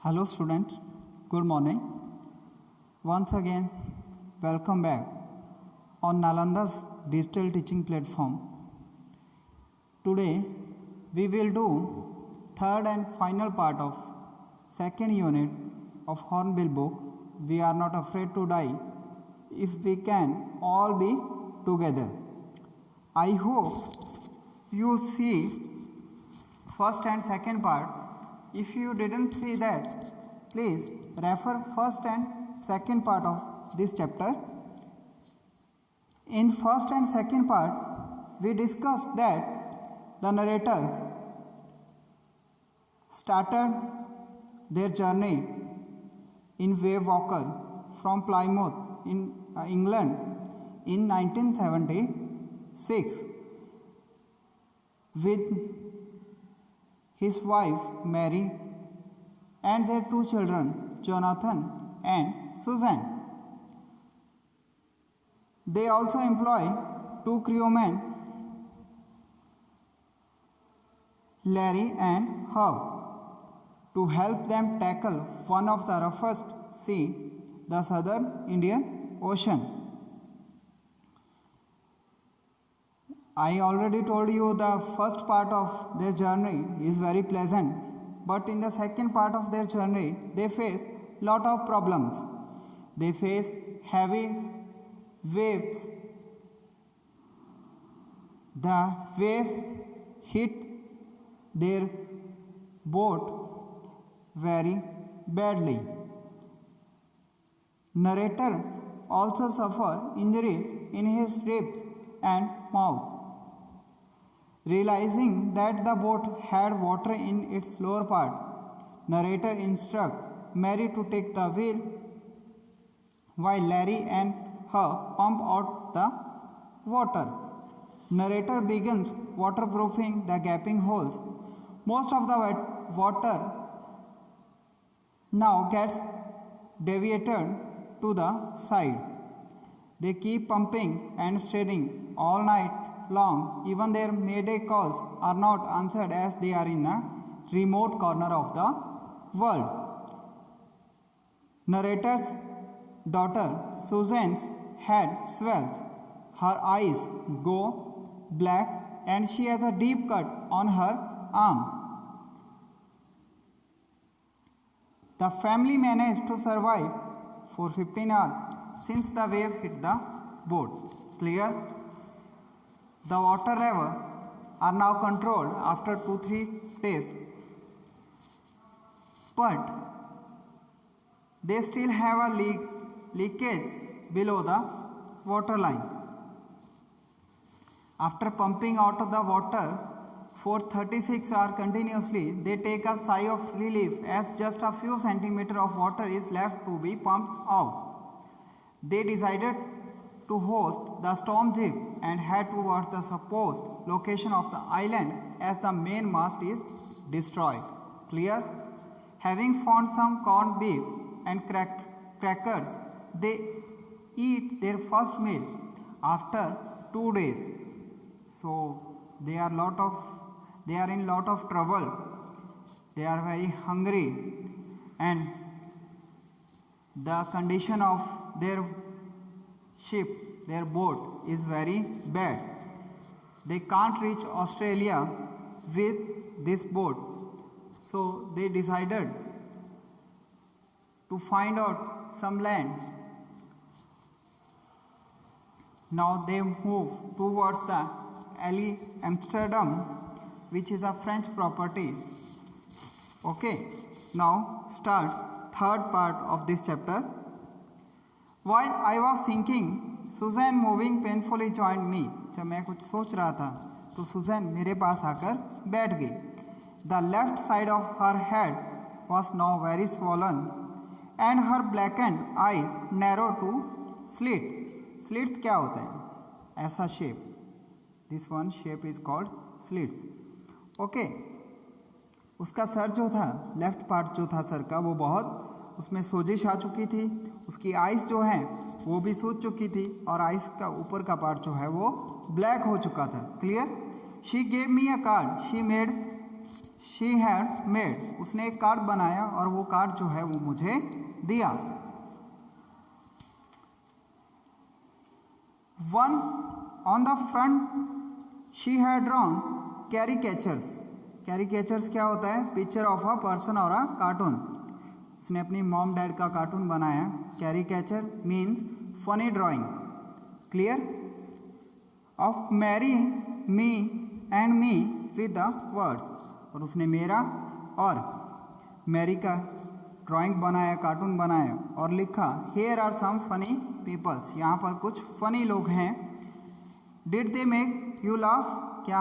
Hello students, good morning. Once again, welcome back on Nalanda's digital teaching platform. Today, we will do third and final part of second unit of Hornbill book. We are not afraid to die if we can all be together. I hope you see first and second part. If you didn't see that, please refer first and second part of this chapter. In first and second part, we discussed that the narrator started their journey in Wave Walker from Plymouth in England in 1976 with his wife Mary and their two children Jonathan and Susan. They also employ two crewmen, Larry and Herb, to help them tackle one of the roughest sea, the Southern Indian Ocean. I already told you the first part of their journey is very pleasant, but in the second part of their journey, they face lot of problems. They face heavy waves. The wave hit their boat very badly. Narrator also suffered injuries in his ribs and mouth. Realizing that the boat had water in its lower part, narrator instructs Mary to take the wheel while Larry and her pump out the water. Narrator begins waterproofing the gaping holes. Most of the water now gets deviated to the side. They keep pumping and stirring all night long. Even their mayday calls are not answered as they are in a remote corner of the world. Narrator's daughter Susan's head swells, her eyes go black, and she has a deep cut on her arm. The family managed to survive for 15 hours since the wave hit the boat. Clear? The water level are now controlled after 2-3 days, but they still have a leakage below the water line. After pumping out the water for 36 hours continuously, they take a sigh of relief as just a few centimeters of water is left to be pumped out. They decided to host the storm jeep and head towards the supposed location of the island as the main mast is destroyed. Clear? Having found some corned beef and crackers, they eat their first meal after 2 days. So they are in lot of trouble. They are very hungry, and the condition of their ship, their boat, is very bad. They can't reach Australia with this boat, so they decided to find out some land. Now they move towards the Alley Amsterdam, which is a French property. Okay, now start third part of this chapter. While I was thinking, Susan moving painfully joined me. जब मैं कुछ सोच रहा था तो Suzanne मेरे पास आकर बैठ गई. The left side of her head was now very swollen and her blackened eyes narrowed to slits. Slits क्या होता है? ऐसा shape. This one shape is called slits. Okay. उसका सर जो था, लेफ्ट पार्ट जो था सर का, वो बहुत उसमें सोजिश आ चुकी थी. उसकी आइज़ जो हैं वो भी सूज चुकी थी और आइज़ का ऊपर का पार्ट जो है वो ब्लैक हो चुका था. Clear? She gave me a card. She made she had made, उसने एक कार्ड बनाया और वो कार्ड जो है वो मुझे दिया। One on the front she had drawn caricatures. Caricatures क्या होता है? पिक्चर ऑफ अ पर्सन और अ कार्टून। उसने अपनी मॉम डैड का कार्टून बनाया। Caricature means funny drawing, clear, of marry me and me with the words. और उसने मेरा और मैरी का ड्राइंग बनाया, कार्टून बनाया और लिखा here are some funny peoples, यहाँ पर कुछ फनी लोग हैं। Did they make you laugh, क्या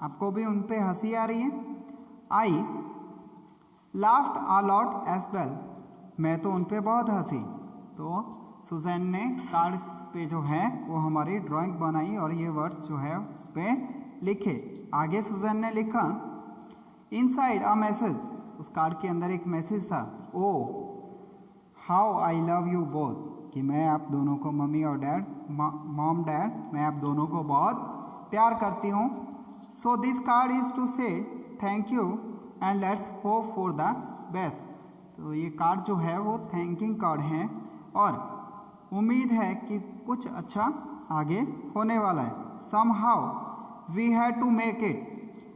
आपको भी उन पे हंसी आ रही है? I laughed a lot as well, मैं तो उन पे बहुत हंसी। तो सुजैन ने कार्ड पे जो है वो हमारी ड्राइंग बनाई और ये वर्ड्स जो है उस पर लिखे। आगे सुजैन ने लिखा इनसाइड अ मैसेज, उस कार्ड के अंदर एक मैसेज था, oh how I love you both, कि मैं आप दोनों को, मम्मी और डैड, मॉम डैड, मैं आप दोनों को बहुत प्यार करती हूँ। So this card is to say thank you and let's hope for the best. तो ये कार्ड जो है वो थैंकिंग कार्ड है और उम्मीद है कि कुछ अच्छा आगे होने वाला है। Somehow we had to make it,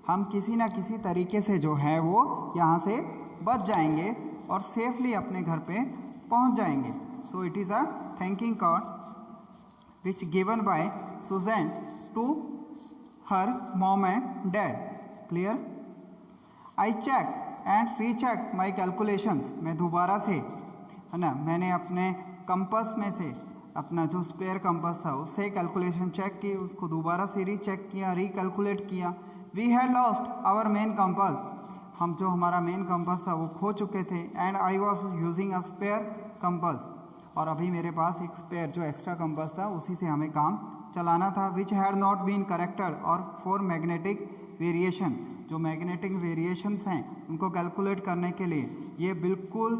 हम किसी ना किसी तरीके से जो है वो यहाँ से बच जाएंगे और सेफली अपने घर पे पहुँच जाएंगे। So it is a thanking card which given by Susan to her mom and dad, clear. I check and recheck my calculations, मैं दोबारा से, है ना, मैंने अपने कंपास में से अपना जो स्पेयर कंपास था उससे कैलकुलेशन चेक की, उसको दोबारा से रीचेक किया, रिकैलकुलेट किया। We had lost our main compass, हम जो हमारा मेन कंपास था वो खो चुके थे। And I was using a spare compass, और अभी मेरे पास एक स्पेयर जो एक्स्ट्रा कंपास था उसी से हमें काम चलाना था। Which had not been corrected और फॉर मैग्नेटिक वेरिएशन, जो मैग्नेटिक वेरिएशंस हैं उनको कैलकुलेट करने के लिए ये बिल्कुल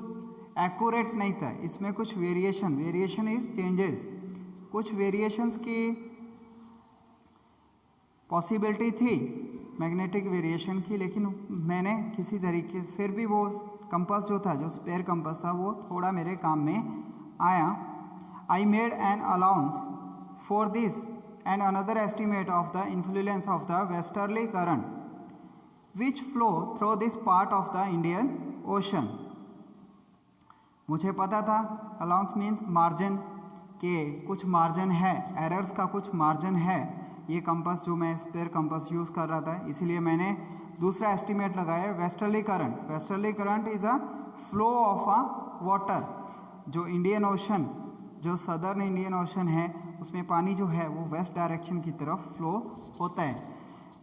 एक्यूरेट नहीं था, इसमें कुछ वेरिएशन इज चेंजेस, कुछ वेरिएशंस की पॉसिबिलिटी थी मैग्नेटिक वेरिएशन की, लेकिन मैंने किसी तरीके फिर भी वो कंपास जो था, जो स्पेयर कंपास था, वो थोड़ा मेरे काम में आया। I made an allowance for this and another estimate of the influence of the westerly current which flow through this part of the Indian ocean. मुझे पता था, अलाउंस मीन्स मार्जिन, के कुछ मार्जिन है, एरर्स का कुछ मार्जिन है ये कंपास जो मैं स्पेयर कंपास यूज़ कर रहा था, इसलिए मैंने दूसरा एस्टिमेट लगाया westerly current. Westerly current is a flow of a water, जो इंडियन ओशन, जो सदर्न इंडियन ओशन है उसमें पानी जो है वो वेस्ट डायरेक्शन की तरफ फ्लो होता है।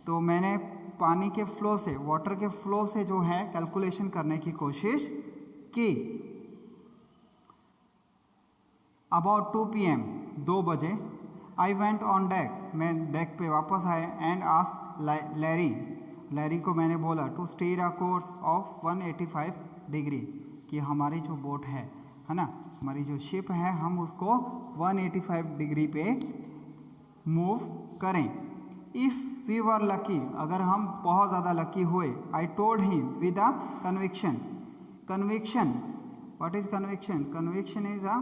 तो मैंने पानी के फ्लो से, वाटर के फ्लो से जो है कैलकुलेशन करने की कोशिश की। अबाउट 2 PM, 2 बजे, आई वेंट ऑन डेक, मैं डेक पे वापस आया। एंड आस्क लैरी को मैंने बोला to steer a course of 185 degree, कि हमारी जो बोट है ना, हमारी जो शिप है, हम उसको 185 डिग्री पे मूव करें। इफ़ वी वर लकी, अगर हम बहुत ज़्यादा लकी हुए, I told him with a conviction. Conviction, what is conviction? Conviction is a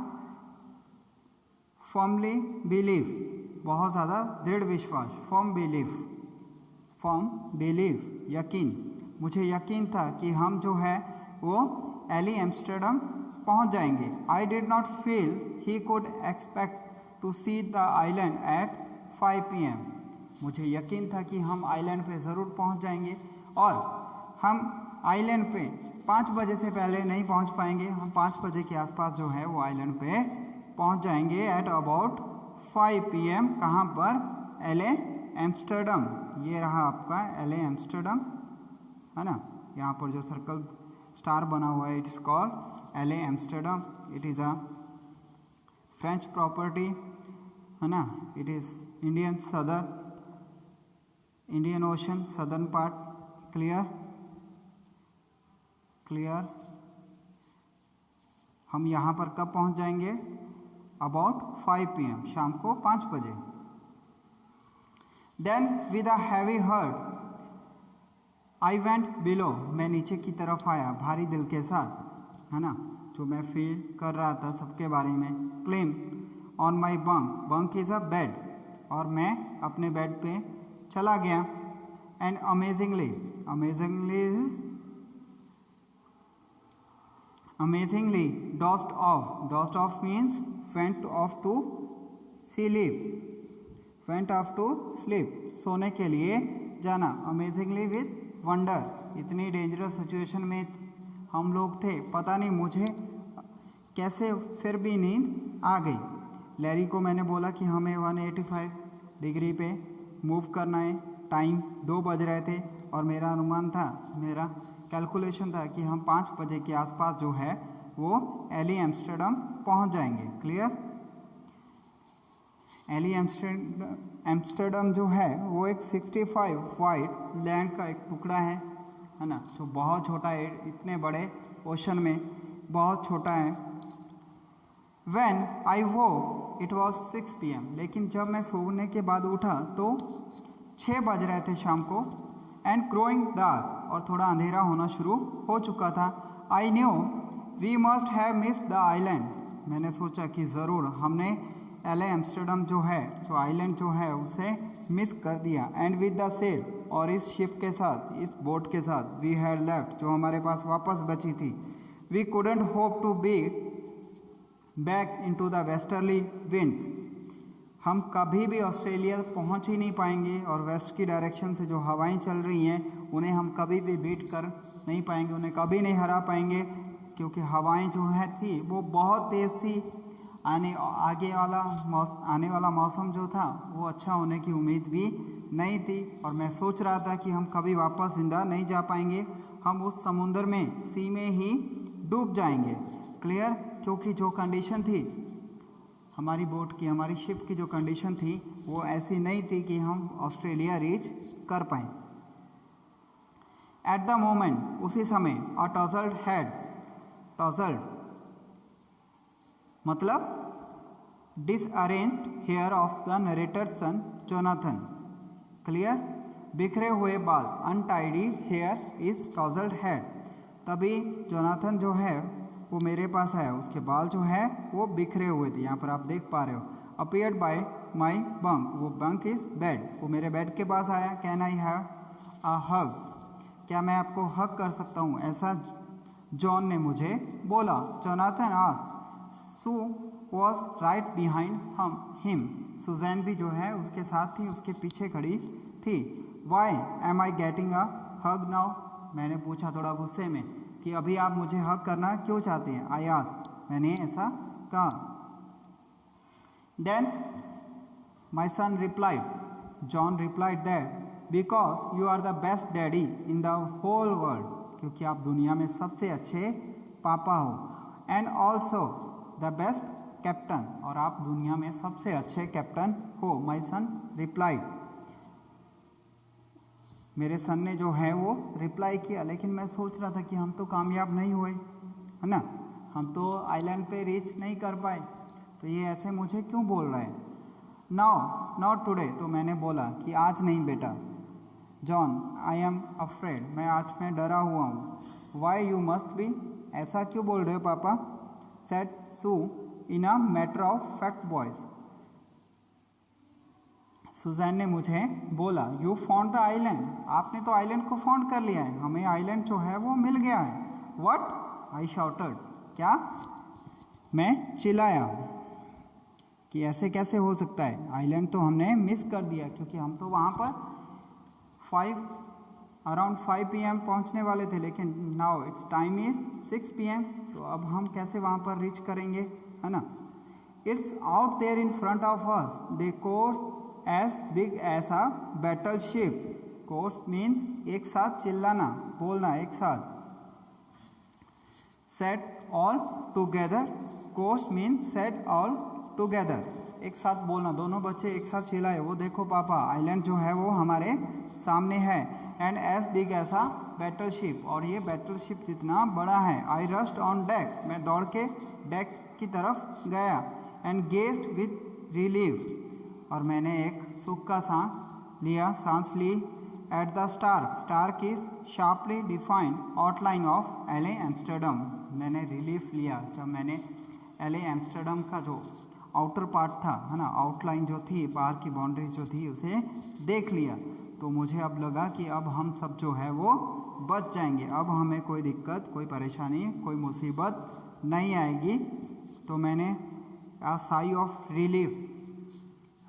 firmly believe, बहुत ज़्यादा दृढ़ विश्वास, फर्म बिलीव, यकीन। मुझे यकीन था कि हम जो है वो एली एम्स्टर्डम पहुंच जाएंगे। I did not feel he could expect to see the island at 5 PM, मुझे यकीन था कि हम आइलैंड पे ज़रूर पहुंच जाएंगे, और हम आइलैंड पे 5 बजे से पहले नहीं पहुंच पाएंगे, हम 5 बजे के आसपास जो है वो आइलैंड पे पहुंच जाएंगे एट अबाउट 5 PM। कहाँ पर? एले एम्स्टर्डम, ये रहा आपका एले एम्स्टर्डम, है ना, यहाँ पर जो सर्कल स्टार बना हुआ है, इट इज़ कॉल्ड एले Amsterdam. It is a French property, है ना, it is Indian ocean southern part, clear. हम यहाँ पर कब पहुँच जाएंगे? अबाउट 5 PM, शाम को 5 बजे। Then with a heavy heart I went below, मैं नीचे की तरफ आया भारी दिल के साथ, है ना, जो मैं फील कर रहा था सबके बारे में। Claim on my bunk, bunk is a bed, और मैं अपने बेड पे चला गया। And amazingly, amazingly dozed off means went off to sleep, सोने के लिए जाना। अमेजिंगली विथ वंडर, इतनी डेंजरस सिचुएशन में हम लोग थे, पता नहीं मुझे कैसे फिर भी नींद आ गई। लैरी को मैंने बोला कि हमें 185 डिग्री पे मूव करना है। टाइम 2 बज रहे थे और मेरा अनुमान था, मेरा कैलकुलेशन था कि हम 5 बजे के आसपास जो है वो एली एम्स्टर्डम पहुंच जाएंगे। क्लियर? एली एम्स्टर्डम जो है वो एक 65 वाइड लैंड का एक टुकड़ा है ना, जो बहुत छोटा है, इतने बड़े ओशन में बहुत छोटा है। When I woke it was 6 PM, लेकिन जब मैं सोने के बाद उठा तो 6 बज रहे थे शाम को। एंड ग्रोइंग डार्क, और थोड़ा अंधेरा होना शुरू हो चुका था। I knew we must have missed the island, मैंने सोचा कि ज़रूर हमने एले एम्स्टर्डम जो है, जो आइलैंड जो है उसे मिस कर दिया। एंड विद द सेल, और इस शिप के साथ, इस बोट के साथ, वी हैड लेफ्ट, जो हमारे पास वापस बची थी, we couldn't hope to be back into the westerly winds, हम कभी भी ऑस्ट्रेलिया पहुंच ही नहीं पाएंगे, और वेस्ट की डायरेक्शन से जो हवाएं चल रही हैं उन्हें हम कभी भी बीट कर नहीं पाएंगे, उन्हें कभी नहीं हरा पाएंगे, क्योंकि हवाएं जो है थी वो बहुत तेज़ थी। आने वाला मौसम जो था वो अच्छा होने की उम्मीद भी नहीं थी, और मैं सोच रहा था कि हम कभी वापस जिंदा नहीं जा पाएंगे, हम उस समुंदर में, सी में ही डूब जाएंगे। क्लियर? क्योंकि जो कंडीशन थी हमारी बोट की, हमारी शिप की जो कंडीशन थी वो ऐसी नहीं थी कि हम ऑस्ट्रेलिया रीच कर पाएँ। एट द मोमेंट, उसी समय, अ टॉजल्ड हेड, टॉजल्ड मतलब disarranged hair of the narrator son Jonathan. Clear? बिखरे हुए बाल, untidy hair is tousled head. तभी जोनाथन जो है वो मेरे पास आया, उसके बाल जो है वो बिखरे हुए थे, यहाँ पर आप देख पा रहे हो। अपीयर्ड बाय माई बंक, वो बंक इज बेड, वो मेरे बेड के पास आया। कैन आई हैव अ हग, क्या मैं आपको हग कर सकता हूँ, ऐसा जॉन ने मुझे बोला। Jonathan asked, Sue was right behind him, Susan भी जो है उसके साथ थी, उसके पीछे खड़ी थी। Why am I getting a hug now, मैंने पूछा थोड़ा गुस्से में कि अभी आप मुझे हग करना क्यों चाहते हैं। आई आस्क्ड, मैंने ऐसा कहा। Then my son replied, John replied that because you are the best daddy in the whole world, क्योंकि आप दुनिया में सबसे अच्छे पापा हो। And also the best captain, और आप दुनिया में सबसे अच्छे कैप्टन हो। माई सन रिप्लाइड, मेरे सन ने जो है वो रिप्लाई किया, लेकिन मैं सोच रहा था कि हम तो कामयाब नहीं हुए, है ना, हम तो आइलैंड पे रीच नहीं कर पाए, तो ये ऐसे मुझे क्यों बोल रहा है। नाउ नॉट टुडे, तो मैंने बोला कि आज नहीं बेटा। जॉन, आई एम अफ्रेड, मैं आज में डरा हुआ हूँ। वाई यू मस्ट बी, ऐसा क्यों बोल रहे हो पापा। Said Sue in a matter of fact voice, Susan ने मुझे बोला। यू फाउंड द आइलैंड, आपने तो आइलैंड को फाउंड कर लिया है, हमें आइलैंड जो है वो मिल गया है। व्हाट, आई शाउटेड, क्या, मैं चिल्लाया कि ऐसे कैसे हो सकता है, आइलैंड तो हमने मिस कर दिया, क्योंकि हम तो वहाँ पर अराउंड 5 PM पहुँचने वाले थे, लेकिन now it's time is 6 PM, तो अब हम कैसे वहाँ पर रीच करेंगे, है ना। It's out there in front of us, they chorus as big as a battleship, chorus means एक साथ चिल्लाना, बोलना एक साथ। Said all together, chorus means said all together, एक साथ बोलना, दोनों बच्चे एक साथ चिल्लाए, वो देखो पापा आइलैंड जो है वो हमारे सामने है। And as big as a battleship, और ये बैटल शिप जितना बड़ा है। आई रश्ड ऑन डेक, मैं दौड़ के डेक की तरफ गया। एंड गेज्ड विथ रिलीफ, और मैंने एक सुख का सांस ली। at the Stark. Stark is sharply defined outline of LA Amsterdam. मैंने रिलीफ लिया जब मैंने LA Amsterdam का जो आउटर पार्ट था, है ना, आउटलाइन जो थी, बाहर की बाउंड्री जो थी, उसे देख लिया, तो मुझे अब लगा कि अब हम सब जो है वो बच जाएंगे, अब हमें कोई दिक्कत, कोई परेशानी, कोई मुसीबत नहीं आएगी। तो मैंने आ साई ऑफ रिलीफ,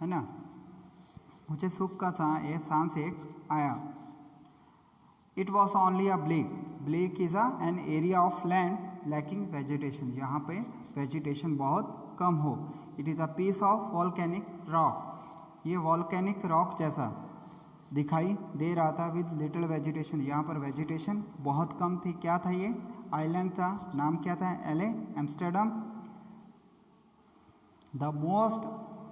है ना, मुझे सुख का सांस एक आया। It was only a bleak. Bleak is an area of land lacking vegetation, यहाँ पे वेजिटेशन बहुत कम हो। It is a piece of volcanic rock, ये वॉल्केनिक रॉक जैसा दिखाई दे रहा था विद लिटिल वेजिटेशन, यहाँ पर वेजिटेशन बहुत कम थी। क्या था ये? आइलैंड था, नाम क्या था? LA Amsterdam. The most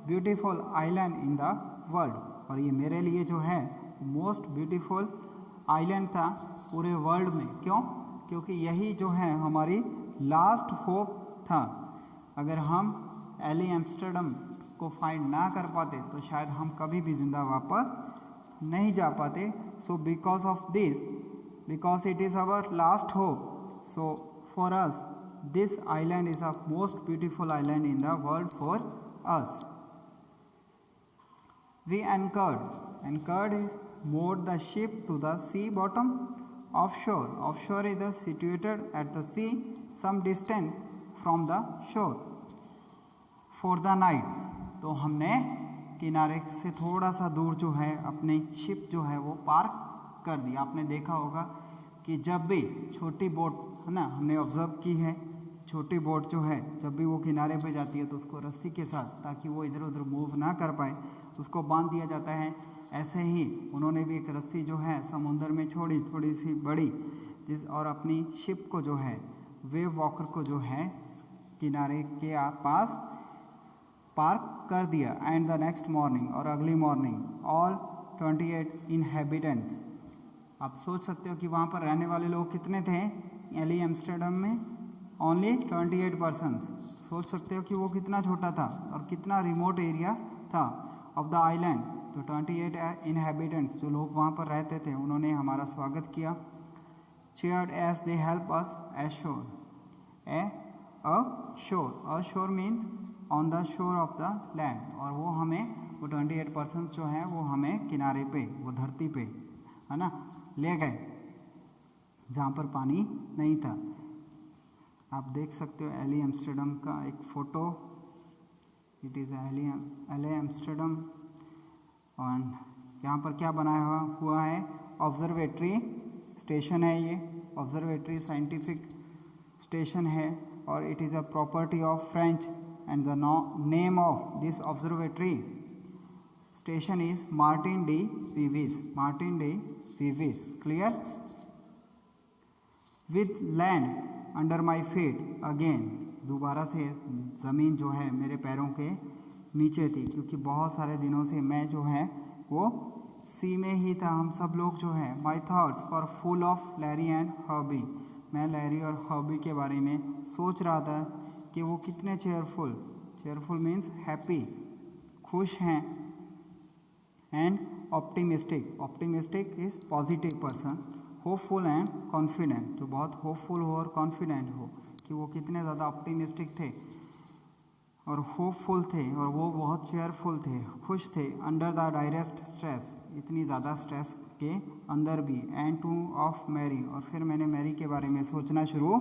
beautiful island in the world, और ये मेरे लिए जो है मोस्ट ब्यूटीफुल आइलैंड था पूरे वर्ल्ड में। क्यों? क्योंकि यही जो है हमारी लास्ट होप था। अगर हम LA एम्स्टर्डम को फाइंड ना कर पाते तो शायद हम कभी भी जिंदा वापस नहीं जा पाते। So because of this, because it is our last hope, so for us this island is a most beautiful island in the world for us. We anchored is moored the ship to the sea bottom offshore. Offshore is situated at the sea some distance from the shore for the night. तो हमने किनारे से थोड़ा सा दूर जो है अपनी शिप जो है वो पार्क कर दी। आपने देखा होगा कि जब भी छोटी बोट, है ना, हमने ऑब्जर्व की है, छोटी बोट जो है जब भी वो किनारे पे जाती है तो उसको रस्सी के साथ, ताकि वो इधर उधर मूव ना कर पाए, उसको बांध दिया जाता है। ऐसे ही उन्होंने भी एक रस्सी जो है समुद्र में छोड़ी, थोड़ी सी बड़ी, और अपनी शिप को जो है, वेव वॉकर को जो है किनारे के पास पार्क कर दिया। एंड द नेक्स्ट मॉर्निंग, और अगली मॉर्निंग, ऑल 28 इनहेबिटेंट्स। आप सोच सकते हो कि वहाँ पर रहने वाले लोग कितने थे LA एम्स्टर्डम में? Only 28 persons. सोच सकते हो कि वो कितना छोटा था और कितना रिमोट एरिया था ऑफ द आइलैंड। तो 28 इनहेबिटेंट्स जो लोग वहाँ पर रहते थे, उन्होंने हमारा स्वागत किया। cheered as they help us ashore. Ashore means on the shore of the land, और वो हमें, वो 28 पर्सन्स जो हैं वो हमें किनारे पे, वो धरती पे, है ना, ले गए जहाँ पर पानी नहीं था। आप देख सकते हो LA एम्स्टर्डम का एक photo. It is LA Amsterdam. और यहाँ पर क्या बनाया हुआ है? ऑब्जर्वेटरी स्टेशन है ये। ऑब्जर्वेटरी साइंटिफिक स्टेशन है, और it is a property of French, and the name of this observatory station is Martin de Vivies. Martin de Vivies. Clear? With land under my feet again, दोबारा से ज़मीन जो है मेरे पैरों के नीचे थी, क्योंकि बहुत सारे दिनों से मैं जो है वो सी में ही था। हम सब लोग जो है, my thoughts were full of Larry and hobby. मैं लैरी और हॉबी के बारे में सोच रहा था कि वो कितने चेयरफुल, चेयरफुल मीन्स हैप्पी, खुश हैं, and optimistic. Optimistic is positive person. Hopeful and confident, जो बहुत होपफुल हो और कॉन्फिडेंट हो, कि वो कितने ज़्यादा ऑप्टिमिस्टिक थे और होपफुल थे, और वो बहुत चेयरफुल थे, खुश थे। अंडर द डायरेक्ट स्ट्रेस, इतनी ज़्यादा स्ट्रेस के अंदर भी। एंड टू ऑफ मैरी, और फिर मैंने मैरी के बारे में सोचना शुरू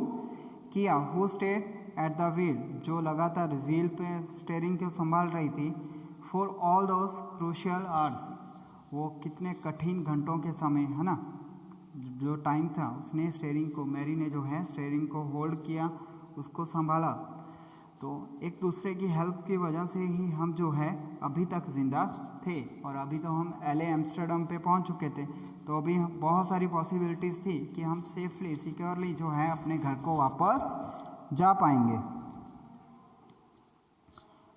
किया। Who stayed at the wheel, जो लगातार व्हील पे स्टेयरिंग को संभाल रही थी। For all those crucial hours, वो कितने कठिन घंटों के समय, है ना, जो टाइम था, उसने स्टेयरिंग को, मैरी ने जो है स्टेयरिंग को होल्ड किया, उसको संभाला। तो एक दूसरे की हेल्प की वजह से ही हम जो है अभी तक ज़िंदा थे, और अभी तो हम LA एम्स्टर्डम पे पहुंच चुके थे। तो अभी बहुत सारी पॉसिबिलिटीज़ थी कि हम सेफली, सिक्योरली जो है अपने घर को वापस जा पाएंगे।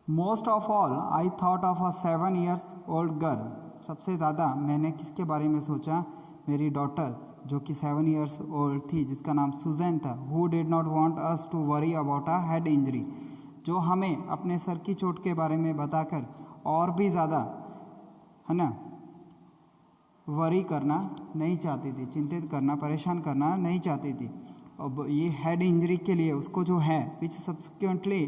Most of all I thought of a 7 years old girl. सबसे ज़्यादा मैंने किसके बारे में सोचा? मेरी डॉटर, जो कि 7 years old थी, जिसका नाम सुजैन था। Who did not want us to worry about a head injury, जो हमें अपने सर की चोट के बारे में बताकर और भी ज़्यादा, है ना, वरी करना नहीं चाहती थी, चिंतित करना, परेशान करना नहीं चाहती थी। अब ये हेड इंजरी के लिए उसको जो है विच सब्सिक्वेंटली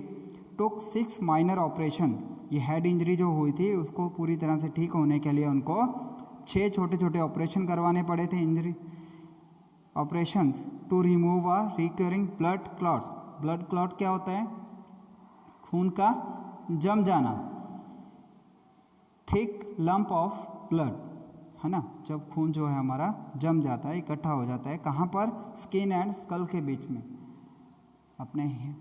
टुक 6 माइनर ऑपरेशन, ये हेड इंजरी जो हुई थी उसको पूरी तरह से ठीक होने के लिए उनको 6 छोटे छोटे ऑपरेशन करवाने पड़े थे, injury operations to remove a recurring blood clot. Blood clot क्या होता है? खून का जम जाना, थिक लंप ऑफ ब्लड, है ना, जब खून जो है हमारा जम जाता है, इकट्ठा हो जाता है, कहाँ पर? स्किन एंड स्कल के बीच में। अपने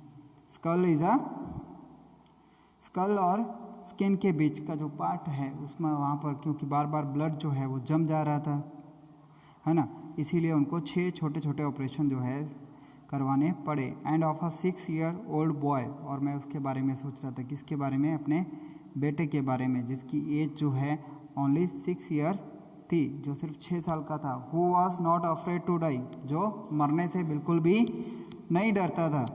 स्कल और स्किन के बीच का जो पार्ट है उसमें वहाँ पर क्योंकि बार बार ब्लड जो है वो जम जा रहा था, है ना, इसीलिए उनको 6 छोटे छोटे ऑपरेशन जो है करवाने पड़े। End of a 6 year old boy, और मैं उसके बारे में सोच रहा था, किसके बारे में? अपने बेटे के बारे में, जिसकी एज जो है ओनली 6 ईयर्स थी, जो सिर्फ 6 साल का था। Who was not afraid to die, जो मरने से बिल्कुल भी नहीं डरता था।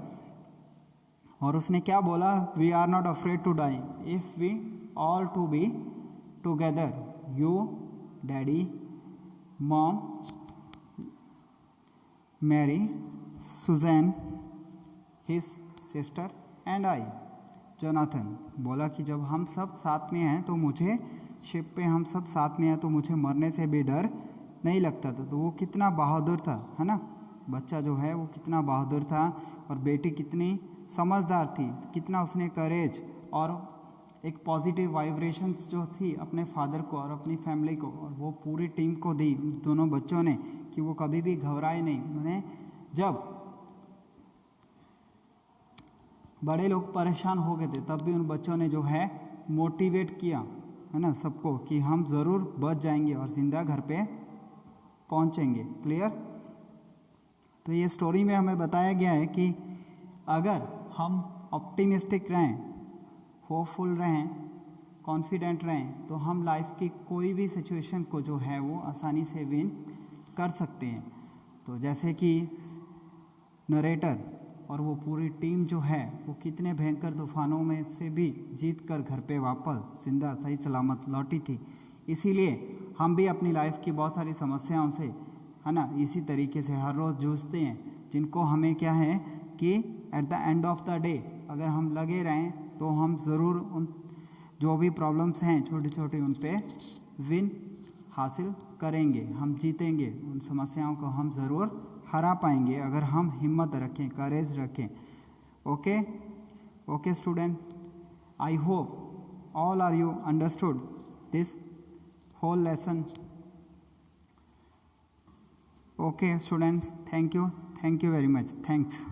और उसने क्या बोला? We are not afraid to die if we all to be together, you, daddy, mom, Mary, Susan, his sister and I. Jonathan बोला कि जब हम सब साथ में हैं तो मुझे, शिप पे हम सब साथ में हैं तो मुझे मरने से भी डर नहीं लगता था। तो वो कितना बहादुर था, है ना, बच्चा जो है वो कितना बहादुर था, और बेटी कितनी समझदार थी, कितना उसने करेज और एक पॉजिटिव वाइब्रेशंस जो थी अपने फादर को और अपनी फैमिली को, और वो पूरी टीम को दी दोनों बच्चों ने, कि वो कभी भी घबराए नहीं। उन्होंने जब बड़े लोग परेशान हो गए थे तब भी उन बच्चों ने जो है मोटिवेट किया, है ना, सबको, कि हम ज़रूर बच जाएंगे और ज़िंदा घर पे पहुंचेंगे। क्लियर? तो ये स्टोरी में हमें बताया गया है कि अगर हम ऑप्टिमिस्टिक रहें, होपफुल रहें, कॉन्फिडेंट रहें, तो हम लाइफ की कोई भी सिचुएशन को जो है वो आसानी से विन कर सकते हैं। तो जैसे कि नरेटर और वो पूरी टीम जो है वो कितने भयंकर तूफानों में से भी जीत कर घर पे वापस जिंदा सही सलामत लौटी थी। इसीलिए हम भी अपनी लाइफ की बहुत सारी समस्याओं से, है ना, इसी तरीके से हर रोज़ जूझते हैं, जिनको हमें क्या है कि at the end of the day अगर हम लगे रहें तो हम ज़रूर उन जो भी प्रॉब्लम्स हैं छोटी छोटी उन पे विन हासिल करेंगे, हम जीतेंगे, उन समस्याओं को हम ज़रूर हरा पाएंगे अगर हम हिम्मत रखें, करेज रखें। Okay student, I hope all are you understood this whole lesson. Okay students, thank you very much, thanks.